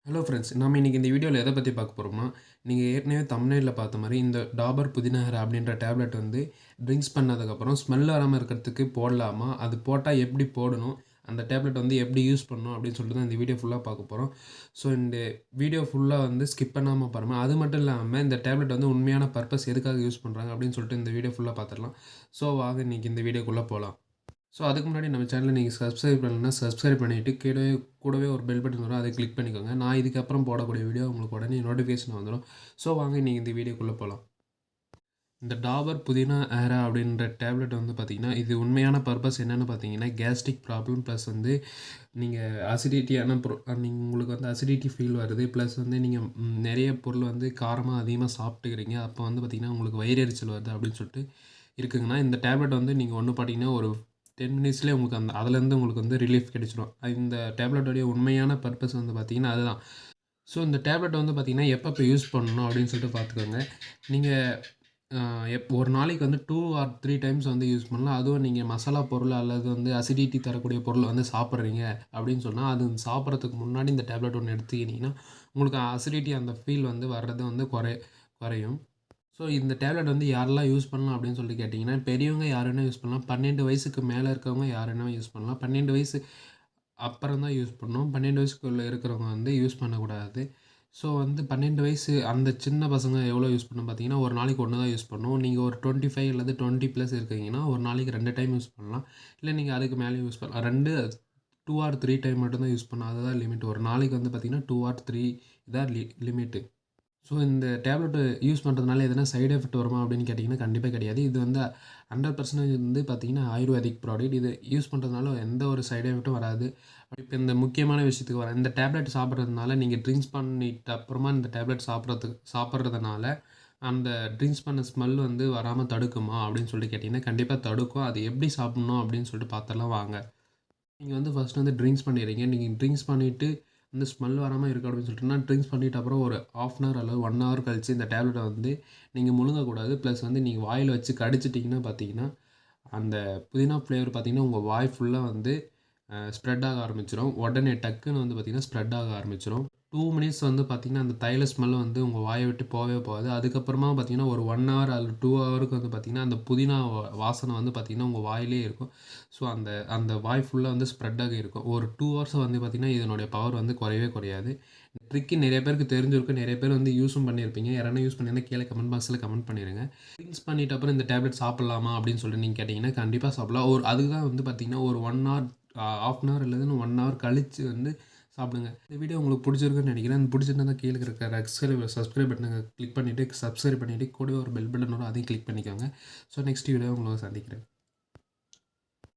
Hello friends, நம்ம இன்றைக்கி இந்த வீடியோவில் எதை பற்றி பார்க்க போகிறோம்னா, நீங்கள் ஏற்கனவே தம்ப்நெயில்ல பார்த்த மாதிரி இந்த டாபர் புதினா ஹேர் அப்படின்ற டேப்லெட் வந்து ட்ரிங்க்ஸ் பண்ணதுக்கப்புறம் ஸ்மெல் வராமல் இருக்கிறதுக்கு போடலாமா, அது போட்டால் எப்படி போடணும், அந்த டேப்லெட் வந்து எப்படி யூஸ் பண்ணணும் அப்படின்னு சொல்லிட்டு தான் இந்த வீடியோ ஃபுல்லாக பார்க்க போகிறோம். ஸோ இந்த வீடியோ ஃபுல்லாக வந்து ஸ்கிப் பண்ணாமல் பாருங்கள். அது மட்டும் இல்லாமல் இந்த டேப்லெட் வந்து உண்மையான பர்பஸ் எதுக்காக யூஸ் பண்ணுறாங்க அப்படின்னு சொல்லிட்டு இந்த வீடியோ ஃபுல்லாக பார்த்துடலாம். ஸோ வாங்க இன்றைக்கி இந்த வீடியோக்குள்ளே போகலாம். ஸோ அதுக்கு முன்னாடி நம்ம சேனலை நீங்கள் சப்ஸ்கிரைப் பண்ணலைன்னா சப்ஸ்கிரைப் பண்ணிவிட்டு கூடவே ஒரு பெல் பட்டன் வரும், அதை கிளிக் பண்ணிக்கோங்க. நான் இதுக்கப்புறம் போடக்கூடிய வீடியோ உங்களுக்கு உடனே நோட்டிஃபிகேஷன் வந்துடும். ஸோ வாங்க நீங்கள் இந்த வீடியோக்குள்ளே போகலாம். இந்த டாபர் புதினா ஹேரா அப்படின்ற டேப்லெட் வந்து பார்த்திங்கன்னா, இது உண்மையான பர்பஸ் என்னென்னு பார்த்தீங்கன்னா, கேஸ்ட்ரிக் ப்ராப்ளம் ப்ளஸ் வந்து நீங்கள் அசிடிட்டியான நீங்கள் உங்களுக்கு வந்து அசிடிட்டி ஃபீல் வருது. ப்ளஸ் வந்து நீங்கள் நிறைய பொருள் வந்து காரமாக அதிகமாக சாப்பிட்டுக்கிறீங்க. அப்போ வந்து பார்த்திங்கன்னா உங்களுக்கு வயிறு எரிச்சல் வருது அப்படின்னு சொல்லிட்டு இருக்குங்கன்னா, இந்த டேப்லெட் வந்து நீங்கள் ஒன்று பார்த்தீங்கன்னா ஒரு 10 மினிட்ஸ்லேயே உங்களுக்கு அதுலேருந்து உங்களுக்கு வந்து ரிலீஃப் கிடைச்சிடும். இந்த டேப்லெட்டோடைய உண்மையான பர்பஸ் வந்து பார்த்திங்கன்னா அதுதான். ஸோ இந்த டேப்லெட் வந்து பார்த்திங்கன்னா எப்பப்போ யூஸ் பண்ணணும் அப்படின்னு சொல்லிட்டு பார்த்துக்கோங்க. நீங்கள் ஒரு நாளைக்கு வந்து 2 ஆர் 3 டைம்ஸ் வந்து யூஸ் பண்ணலாம். அதுவும் நீங்கள் மசாலா பொருள் அல்லது வந்து அசிடிட்டி தரக்கூடிய பொருள் வந்து சாப்பிட்றீங்க அப்படின்னு சொன்னால், அது சாப்பிட்றதுக்கு முன்னாடி இந்த டேப்லெட் ஒன்று எடுத்துக்கிட்டிங்கன்னா உங்களுக்கு அசிடிட்டி அந்த ஃபீல் வந்து வர்றது வந்து குறையும். ஸோ இந்த டேப்லெட் வந்து யாரெல்லாம் யூஸ் பண்ணலாம் அப்படின்னு சொல்லி கேட்டிங்கன்னா, பெரியவங்க யார் வேணால் யூஸ் பண்ணலாம். 12 வயசுக்கு மேலே இருக்கவங்க யார் வேணால் யூஸ் பண்ணலாம். 12 வயசு அப்புறம் தான் யூஸ் பண்ணணும். 12 வயசுக்குள்ளே இருக்கிறவங்க வந்து யூஸ் பண்ணக்கூடாது. ஸோ வந்து 12 வயசு அந்த சின்ன பசங்க எவ்வளோ யூஸ் பண்ணணும் பார்த்தீங்கன்னா, ஒரு நாளைக்கு 1 தான் யூஸ் பண்ணணும். நீங்கள் ஒரு 25 அல்லது 20+ இருக்கீங்கன்னா, ஒரு நாளைக்கு 2 டைம் யூஸ் பண்ணலாம். இல்லை நீங்கள் அதுக்கு மேலேயும் யூஸ் பண்ணலாம். 2 ஆர் 3 டைம் மட்டும் தான் யூஸ் பண்ணணும். அதுதான் லிமிட். ஒரு நாளைக்கு வந்து பார்த்தீங்கன்னா 2 ஆர் 3 இதான் லிமிட்டு. ஸோ இந்த டேப்லெட்டு யூஸ் பண்ணுறதுனால எதனா சைடு எஃபெக்ட் வருமா அப்படின்னு கேட்டிங்கன்னா, கண்டிப்பாக கிடையாது. இது வந்து 100% வந்து பார்த்திங்கன்னா ஆயுர்வேதிக் ப்ராடக்ட். இது யூஸ் பண்ணுறதுனால எந்த ஒரு சைடு எஃபெக்ட்டும் வராது. இப்போ இந்த முக்கியமான விஷயத்துக்கு வரேன். இந்த டேப்லெட் சாப்பிட்றதுனால நீங்கள் ட்ரிங்க்ஸ் பண்ணிட்ட அப்புறமா இந்த டேப்லெட் சாப்பிட்றதுனால அந்த ட்ரிங்க்ஸ் பண்ண ஸ்மெல் வந்து வராமல் தடுக்குமா அப்படின்னு சொல்லிட்டு கேட்டிங்கன்னா, கண்டிப்பாக தடுக்கும். அது எப்படி சாப்பிட்ணும் அப்படின்னு சொல்லிட்டு பார்த்துடலாம் வாங்க. நீங்கள் வந்து ஃபஸ்ட்டு வந்து ட்ரிங்க்ஸ் பண்ணிடுறீங்க. நீங்கள் ட்ரிங்க்ஸ் பண்ணிவிட்டு இந்த ஸ்மெல் வராமல் இருக்குது அப்படின்னு சொல்லிட்டுனா, ட்ரிங்க்ஸ் பண்ணிவிட்டு அப்புறம் ஒரு 1/2 அன் ஹவர் அல்லது 1 ஹவர் கழிச்சு இந்த டேப்லெட்டை வந்து நீங்கள் முழுங்கக்கூடாது. ப்ளஸ் வந்து நீங்கள் வாயில் வச்சு கடிச்சிட்டிங்கன்னா பார்த்தீங்கன்னா, அந்த புதினா ஃப்ளேவர் பார்த்தீங்கன்னா உங்கள் வாய் ஃபுல்லாக வந்து ஸ்ப்ரெட் ஆக ஆரம்பிச்சிடும். உடனே டக்குன்னு வந்து பார்த்திங்கன்னா ஸ்ப்ரெட் ஆக ஆரம்பிச்சிடும். 2 மினிட்ஸ் வந்து பார்த்திங்கன்னா அந்த தைல ஸ்மெல் வந்து உங்கள் வாயை விட்டு போகவே போகாது. அதுக்கப்புறமா பார்த்திங்கன்னா ஒரு 1 ஹவர் அல்லது 2 ஹவருக்கு வந்து பார்த்திங்கன்னா அந்த புதினா வாசனை வந்து பார்த்திங்கன்னா உங்கள் வாயிலே இருக்கும். ஸோ அந்த அந்த வாய் ஃபுல்லாக வந்து ஸ்ப்ரெட் ஆகி இருக்கும். ஒரு 2 ஹவர்ஸ் வந்து பார்த்திங்கன்னா இதனுடைய பவர் வந்து குறையவே குறையாது. இந்த ட்ரிக்கு நிறைய பேருக்கு தெரிஞ்சிருக்கும். நிறைய பேர் வந்து யூஸும் பண்ணியிருப்பீங்க. யாரானா யூஸ் பண்ணியிருந்தால் கீழே கமெண்ட் பாக்ஸில் கமெண்ட் பண்ணிடுங்க. ட்ரிங்க்ஸ் பண்ணிட்ட அப்புறம் இந்த டேப்லெட் சாப்பிட்லாமா அப்படின்னு சொல்லிட்டு நீங்கள் கேட்டிங்கன்னா, கண்டிப்பாக சாப்பிட்லாம். அதுக்கு தான் வந்து பார்த்திங்கன்னா ஒரு 1 ஹவர் 1/2 அன் ஹவர் இல்லைன்னு 1 ஹவர் கழித்து வந்து சாப்பிடுங்க. இந்த வீடியோ உங்களுக்கு பிடிச்சிருக்குன்னு நினைக்கிறேன். பிடிச்சிருந்தா கீழே இருக்கிற சப்ஸ்கிரைப் பட்டனை கிளிக் பண்ணிவிட்டு கூடவே ஒரு பெல் பட்டன் வரும், அதையும் கிளிக் பண்ணிக்கோங்க. ஸோ நெக்ஸ்ட் வீடியோ உங்களை சந்திக்கிறேன்.